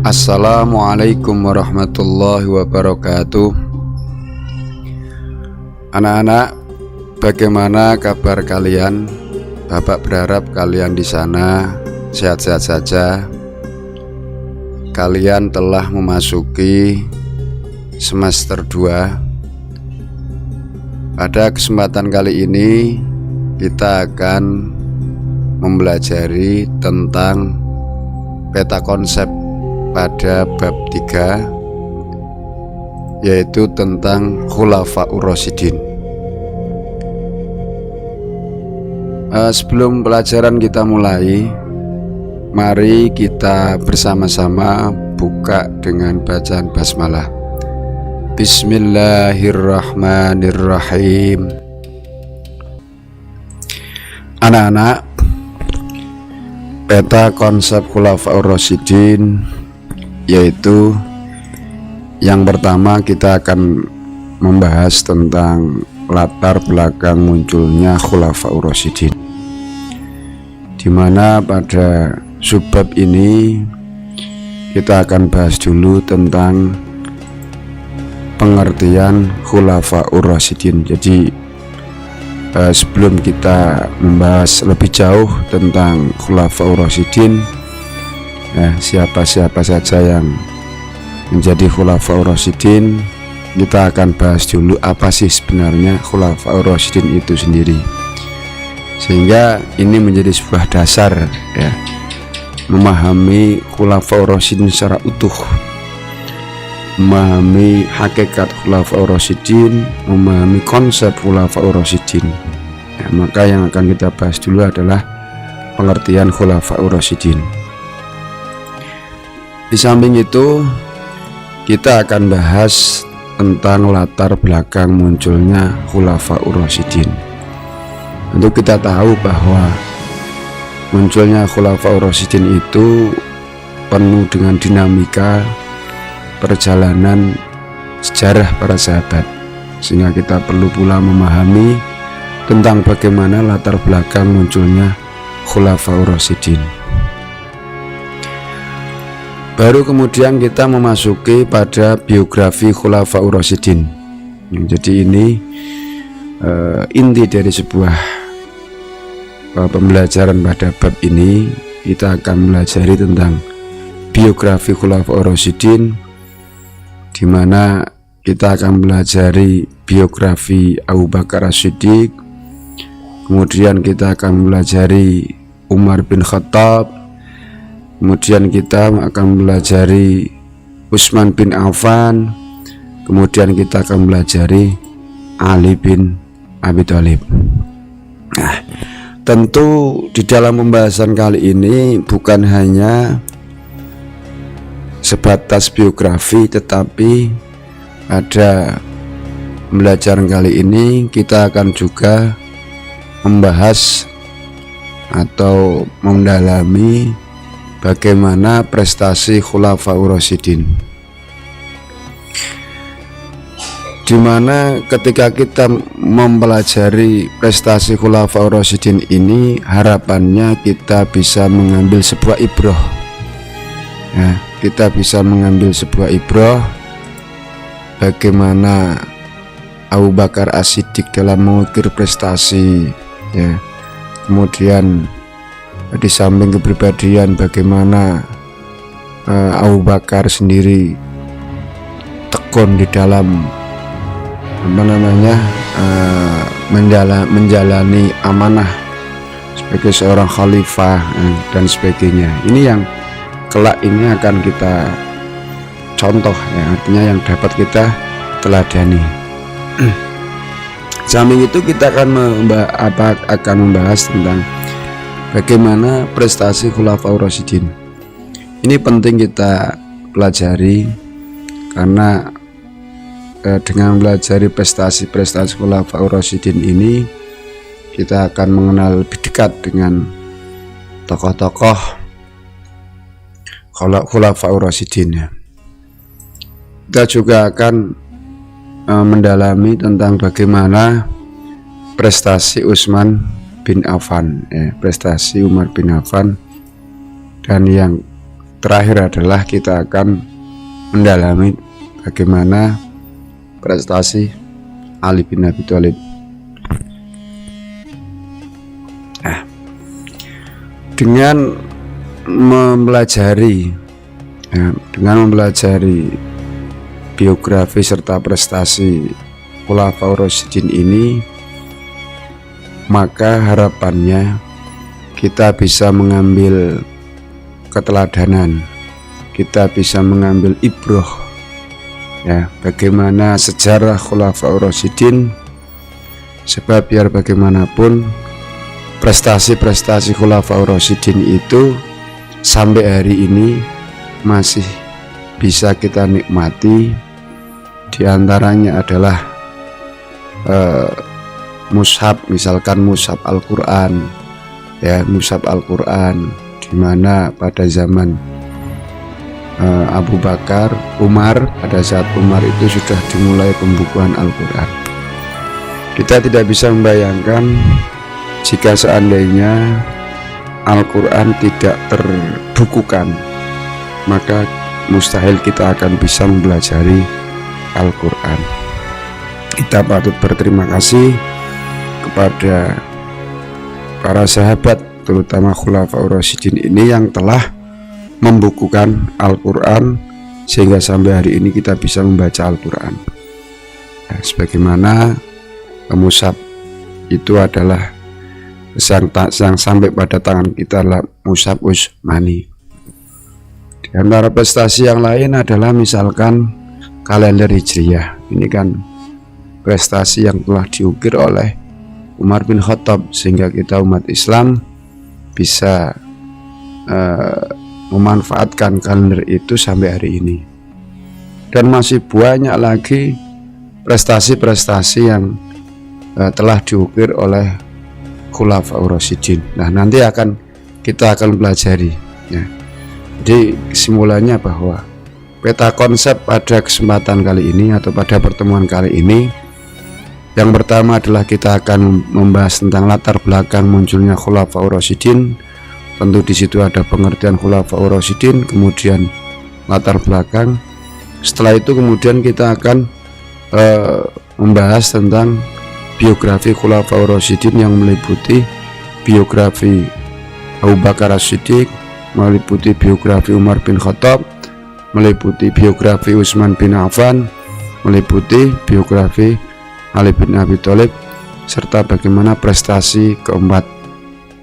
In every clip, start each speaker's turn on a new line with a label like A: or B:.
A: Assalamualaikum warahmatullahi wabarakatuh. Anak-anak, bagaimana kabar kalian? Bapak berharap kalian di sana sehat-sehat saja. Kalian telah memasuki semester 2. Pada kesempatan kali ini kita akan mempelajari tentang peta konsep pada bab 3, yaitu tentang Khulafaur Rasyidin. Sebelum pelajaran kita mulai, mari kita bersama-sama buka dengan bacaan basmalah. Bismillahirrahmanirrahim. Anak-anak, peta konsep Khulafaur Rasyidin, yaitu yang pertama kita akan membahas tentang latar belakang munculnya Khulafaur Rasyidin, dimana pada subbab ini kita akan bahas dulu tentang pengertian Khulafaur Rasyidin. Jadi sebelum kita membahas lebih jauh tentang Khulafaur Rasyidin, siapa-siapa saja yang menjadi Khulafaur Rasyidin, kita akan bahas dulu apa sih sebenarnya Khulafaur Rasyidin itu sendiri, sehingga ini menjadi sebuah dasar memahami Khulafaur Rasyidin secara utuh, memahami hakikat Khulafaur Rasyidin, memahami konsep Khulafaur Rasyidin. Maka yang akan kita bahas dulu adalah pengertian Khulafaur Rasyidin. Di samping itu, kita akan bahas tentang latar belakang munculnya Khulafaur Rasyidin. Untuk kita tahu bahwa munculnya Khulafaur Rasyidin itu penuh dengan dinamika perjalanan sejarah para sahabat, sehingga kita perlu pula memahami tentang bagaimana latar belakang munculnya Khulafaur Rasyidin. Baru kemudian kita memasuki pada biografi Khulafaur Rasyidin. Jadi ini inti dari sebuah pembelajaran pada bab ini. Kita akan mempelajari tentang biografi Khulafaur Rasyidin, di mana kita akan mempelajari biografi Abu Bakar As-Siddiq, kemudian kita akan mempelajari Umar bin Khattab, kemudian kita akan mempelajari Utsman bin Affan, kemudian kita akan mempelajari Ali bin Abi Thalib. Nah, tentu di dalam pembahasan kali ini bukan hanya sebatas biografi, tetapi pada pembelajaran kali ini kita akan juga membahas atau mendalami bagaimana prestasi Khulafaur Rasyidin, di mana ketika kita mempelajari prestasi Khulafaur Rasyidin ini, harapannya kita bisa mengambil sebuah ibrah. Kita bisa mengambil sebuah ibrah bagaimana Abu Bakar As-Siddiq dalam mengukir prestasi, kemudian di samping kepribadian bagaimana Abu Bakar sendiri tekun di dalam menjalani amanah sebagai seorang khalifah dan sebagainya. Ini yang kelak ini akan kita contoh, artinya yang dapat kita teladani. Samping itu kita akan membahas tentang bagaimana prestasi Khulafaur Rasyidin. Ini penting kita pelajari, karena dengan pelajari prestasi Khulafaur Rasyidin ini, kita akan mengenal lebih dekat dengan tokoh-tokoh Khulafaur Rasyidin. Kita juga akan mendalami tentang bagaimana prestasi Utsman bin Affan, prestasi Umar bin Affan, dan yang terakhir adalah kita akan mendalami bagaimana prestasi Ali bin Abi Thalib. Dengan mempelajari biografi serta prestasi Khulafaur Rasyidin ini, maka harapannya kita bisa mengambil keteladanan, kita bisa mengambil ibroh, ya, bagaimana sejarah Khulafaur Rasyidin. Sebab biar bagaimanapun prestasi-prestasi Khulafaur Rasyidin itu sampai hari ini masih bisa kita nikmati. Di antaranya adalah mushaf, misalkan mushaf Al-Quran, ya, mushaf Al-Quran, di mana pada zaman Abu Bakar, Umar, pada saat Umar itu sudah dimulai pembukuan Al-Quran. Kita tidak bisa membayangkan jika seandainya Al-Quran tidak terbukukan, maka mustahil kita akan bisa mempelajari Al-Quran. Kita patut berterima kasih kepada para sahabat, terutama Khulafaur Rasyidin ini yang telah membukukan Al-Quran sehingga sampai hari ini kita bisa membaca Al-Quran. Nah, sebagaimana mushaf itu adalah yang sampai pada tangan kita adalah mushaf Utsmani. Di antara prestasi yang lain adalah misalkan kalender Hijriyah. Ini kan prestasi yang telah diukir oleh Umar bin Khattab, sehingga kita umat Islam bisa memanfaatkan kalender itu sampai hari ini. Dan masih banyak lagi prestasi-prestasi yang telah diukir oleh Khulafaur Rasyidin. Nah, nanti kita akan pelajari, ya. Jadi kesimpulannya bahwa peta konsep pada kesempatan kali ini atau pada pertemuan kali ini, yang pertama adalah kita akan membahas tentang latar belakang munculnya Khulafaur Rasyidin. Tentu di situ ada pengertian Khulafaur Rasyidin, kemudian latar belakang. Setelah itu kemudian kita akan membahas tentang biografi Khulafaur Rasyidin yang meliputi biografi Abu Bakar As-Siddiq, meliputi biografi Umar bin Khattab, meliputi biografi Utsman bin Affan, meliputi biografi Ali bin Abi Thalib, serta bagaimana prestasi keempat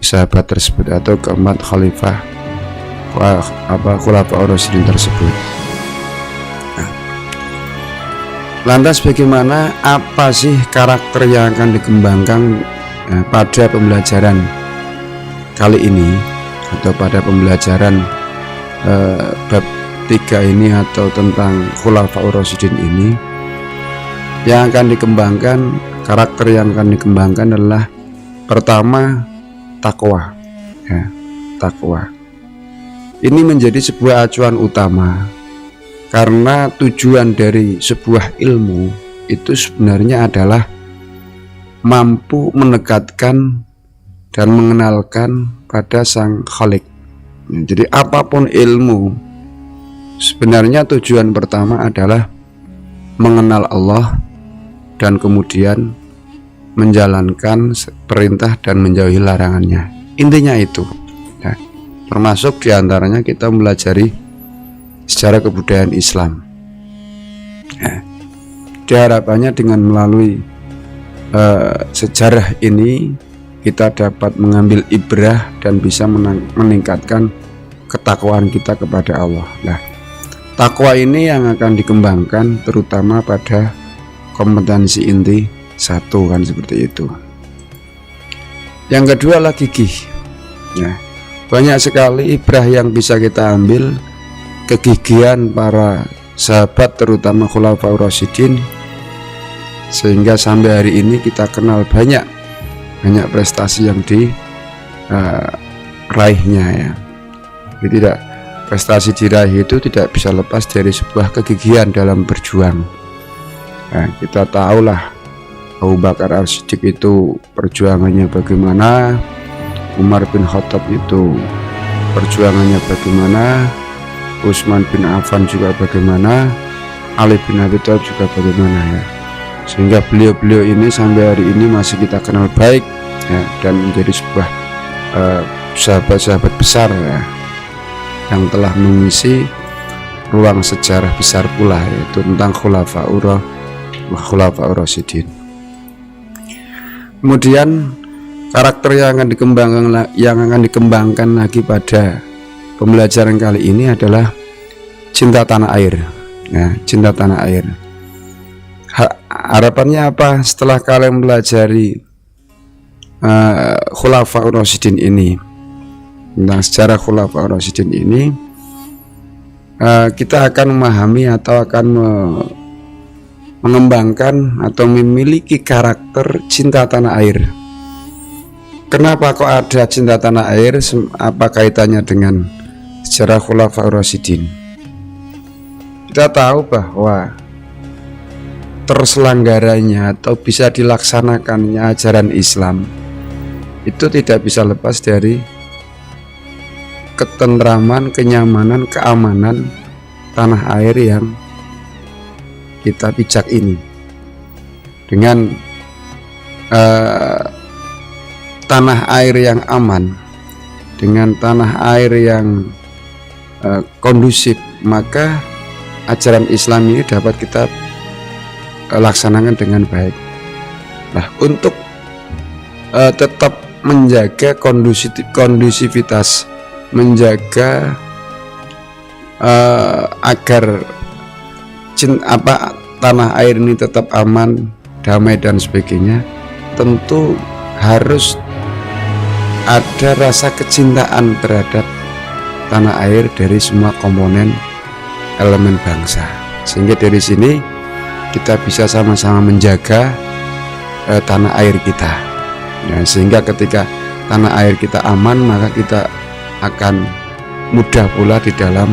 A: sahabat tersebut atau keempat khalifah Khulafaur Rasyidin tersebut. Lantas bagaimana, apa sih karakter yang akan dikembangkan pada pembelajaran kali ini atau pada pembelajaran bab 3 ini atau tentang Khulafaur Rasyidin ini? Yang akan dikembangkan, karakter yang akan dikembangkan adalah pertama takwa, ya, takwa. Ini menjadi sebuah acuan utama. Karena tujuan dari sebuah ilmu itu sebenarnya adalah mampu mendekatkan dan mengenalkan pada Sang Khalik. Jadi apapun ilmu, sebenarnya tujuan pertama adalah mengenal Allah dan kemudian menjalankan perintah dan menjauhi larangannya. Intinya itu, ya. Termasuk diantaranya kita mempelajari secara kebudayaan Islam. Ya, diharapannya dengan melalui sejarah ini kita dapat mengambil ibrah dan bisa meningkatkan ketakwaan kita kepada Allah. Nah, takwa ini yang akan dikembangkan terutama pada kompetensi inti 1, kan seperti itu. Yang kedua adalah gigih. Ya, banyak sekali ibrah yang bisa kita ambil, kegigihan para sahabat terutama Khulafaur Rasyidin, sehingga sampai hari ini kita kenal banyak prestasi yang diraihnya, ya. Jadi tidak, prestasi diraih itu tidak bisa lepas dari sebuah kegigihan dalam berjuang. Nah, kita tahulah Abu Bakar As-Siddiq itu perjuangannya bagaimana, Umar bin Khattab itu perjuangannya bagaimana, Utsman bin Affan juga bagaimana, Ali bin Abi Thalib juga bagaimana ya. Sehingga beliau-beliau ini sampai hari ini masih kita kenal baik ya, dan menjadi sebuah sahabat-sahabat besar ya, yang telah mengisi ruang sejarah besar pula, yaitu tentang Khulafaur Rasyidin. Kemudian karakter yang akan dikembangkan lagi pada pembelajaran kali ini adalah cinta tanah air ya, cinta tanah air. Harapannya apa setelah kalian mempelajari Khulafaur Rasyidin ini, tentang sejarah Khulafaur Rasyidin ini, kita akan memahami atau akan mengembangkan atau memiliki karakter cinta tanah air. Kenapa kok ada cinta tanah air? Apa kaitannya dengan sejarah Khulafaur Rasyidin? Kita tahu bahwa terselenggaranya atau bisa dilaksanakannya ajaran Islam itu tidak bisa lepas dari ketentraman, kenyamanan, keamanan tanah air yang kita pijak ini. Dengan tanah air yang aman, dengan tanah air yang kondusif, maka ajaran Islam ini dapat kita laksanakan dengan baik. Nah, untuk tetap menjaga kondusivitas, menjaga agar tanah air ini tetap aman, damai dan sebagainya, tentu harus ada rasa kecintaan terhadap tanah air dari semua komponen elemen bangsa, sehingga dari sini kita bisa sama-sama menjaga tanah air kita ya, sehingga ketika tanah air kita aman, maka kita akan mudah pula di dalam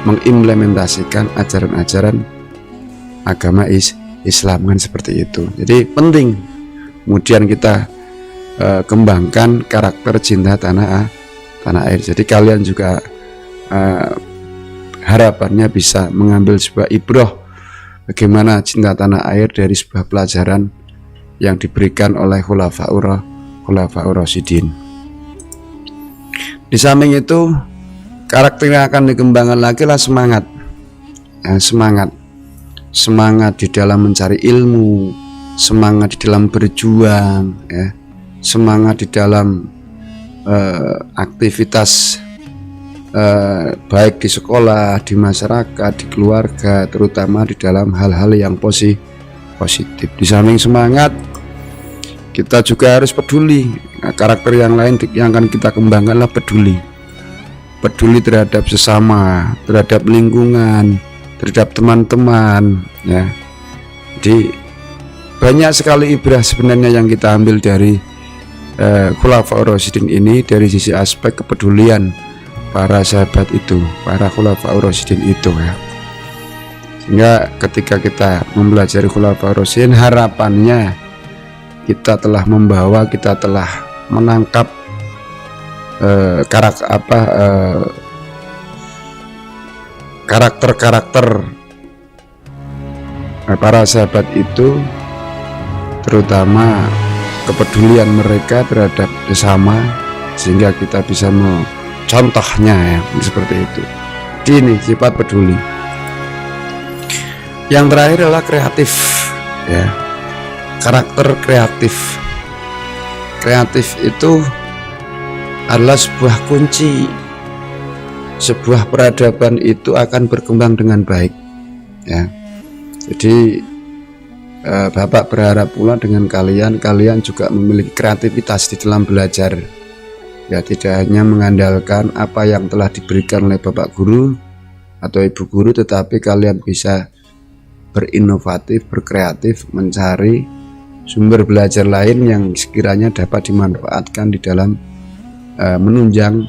A: mengimplementasikan ajaran-ajaran agama Islam, kan seperti itu. Jadi penting kemudian kita kembangkan karakter cinta tanah air. Jadi kalian juga harapannya bisa mengambil sebuah ibroh bagaimana cinta tanah air dari sebuah pelajaran yang diberikan oleh Khulafaur Rasyidin. Di samping itu, karakter yang akan dikembangkan lagi lah semangat ya, semangat di dalam mencari ilmu, semangat di dalam berjuang ya, semangat di dalam aktivitas baik di sekolah, di masyarakat, di keluarga, terutama di dalam hal-hal yang positif. Di samping semangat, kita juga harus peduli. Nah, karakter yang lain yang akan kita kembangkanlah peduli terhadap sesama, terhadap lingkungan, terhadap teman-teman ya. Jadi banyak sekali ibrah sebenarnya yang kita ambil dari Khulafaur Rasyidin ini, dari sisi aspek kepedulian para sahabat itu, para Khulafaur Rasyidin itu ya. Sehingga ketika kita mempelajari Khulafaur Rasyidin, harapannya kita telah membawa, kita telah menangkap karakter-karakter para sahabat itu, terutama kepedulian mereka terhadap sesama, sehingga kita bisa contohnya ya, seperti itu. Ini sifat peduli. Yang terakhir adalah kreatif ya, karakter kreatif. Kreatif itu adalah sebuah kunci. Sebuah peradaban itu akan berkembang dengan baik ya. Jadi Bapak berharap pula dengan kalian juga memiliki kreativitas di dalam belajar ya, tidak hanya mengandalkan apa yang telah diberikan oleh Bapak Guru atau Ibu Guru, tetapi kalian bisa berinovatif, berkreatif, mencari sumber belajar lain yang sekiranya dapat dimanfaatkan di dalam menunjang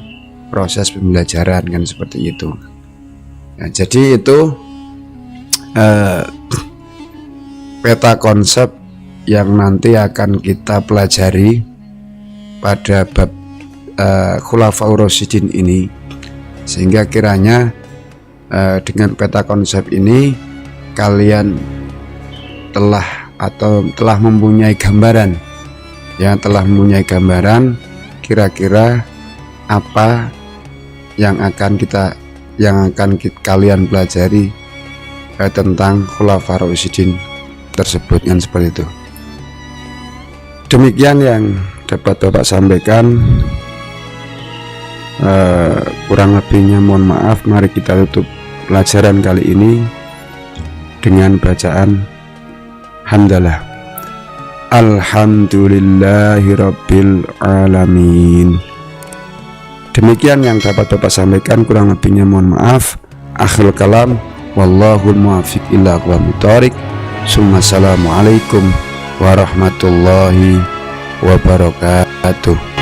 A: proses pembelajaran, kan seperti itu. Nah, jadi itu peta konsep yang nanti akan kita pelajari pada bab Khulafaur Rasyidin ini, sehingga kiranya Dengan peta konsep ini kalian telah mempunyai gambaran, kira-kira apa yang akan kalian pelajari tentang Khulafaur Rasyidin tersebut, kan seperti itu. Demikian yang dapat Bapak sampaikan. Kurang lebihnya mohon maaf. Mari kita tutup pelajaran kali ini dengan bacaan hamdalah. Alhamdulillahirabbil alamin. Demikian yang dapat Bapak sampaikan, kurang lebihnya mohon maaf. Akhirul kalam, wallahul muwaffiq ila aqwamit thoriq. Assalamualaikum warahmatullahi wabarakatuh.